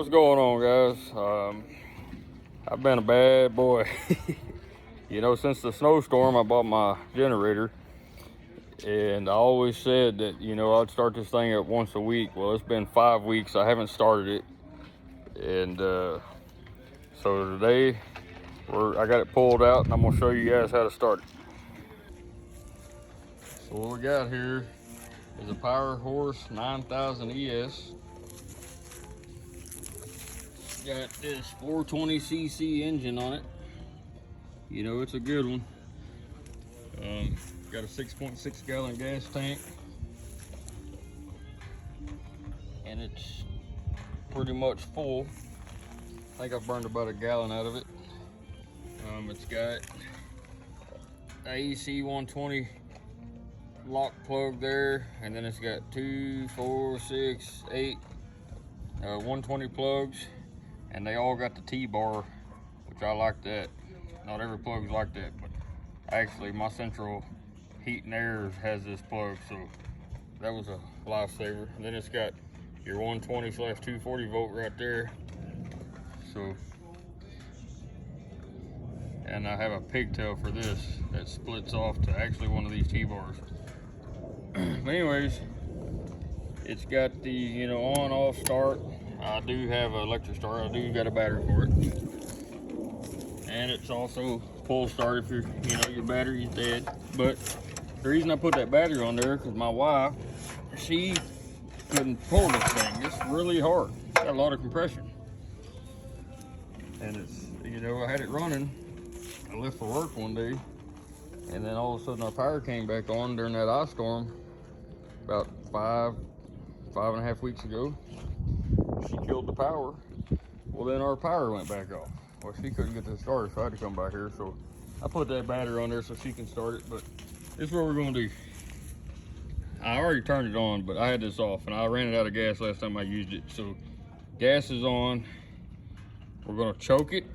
What's going on, guys? I've been a bad boy. You know, since the snowstorm, I bought my generator, and I always said that, you know, I'd start this thing up once a week. Well, it's been 5 weeks. I haven't started it, and so today I got it pulled out, and I'm gonna show you guys how to start it. So what we got here is a Power Horse 9000 ES. Got this 420cc engine on it. You know, it's a good one. Got a 6.6 gallon gas tank, and it's pretty much full. I think I've burned about a gallon out of it. It's got AC 120 lock plug there, and then it's got 2, 4, 6, 8 120 plugs, and they all got the T-bar, which I like that. Not every plug's like that, but actually my central heat and air has this plug, so that was a lifesaver. And then it's got your 120/240 volt right there. So, and I have a pigtail for this that splits off to actually one of these T-bars. But anyways, it's got the, you know, on off start. I do have an electric start. I do got a battery for it, and it's also pull start if your battery's dead. But the reason I put that battery on there, because my wife, she couldn't pull this thing. It's really hard. It's got a lot of compression, and it's, you know, I had it running. I left for work one day, and then all of a sudden our power came back on during that ice storm about 5.5 weeks ago. She killed the power. Well, then our power went back off. Well, she couldn't get this started, so I had to come back here. So I put that battery on there so she can start it. But this is what we're gonna do. I already turned it on, but I had this off, and I ran it out of gas last time I used it. So gas is on. We're gonna choke it,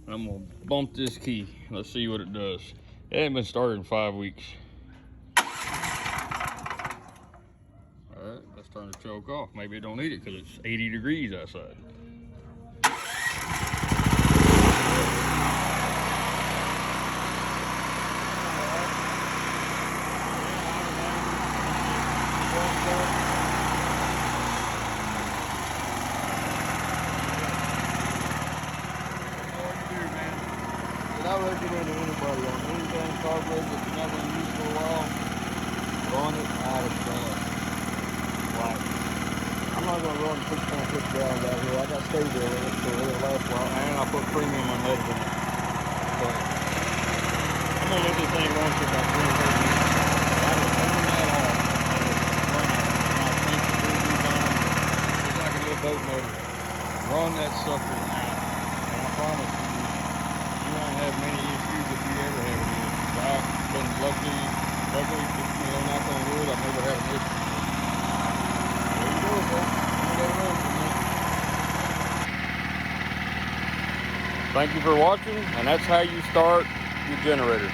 and I'm gonna bump this key. Let's see what it does. It hasn't been started in 5 weeks. All right, let's turn the choke off. Maybe it don't need it because it's 80 degrees outside. I recommend to anybody on anything carburetor that you never used for a while, run it out of gas. Like, I'm not going to run 6.6 gallons out here. I got stable in it, so it'll last a while, and I put premium on that in it. But I'm going to let this thing run for about 3 or 4 minutes. I will turn that off and it's running. And I'll crank the breathing down, just like a little boat motor. Run that sucker out. And I promise you, you won't have many issues if you ever have any issues. I've been lucky, you know, knock on wood, I've never had an issue. There you go, folks. Thank you for watching, and that's how you start your generator.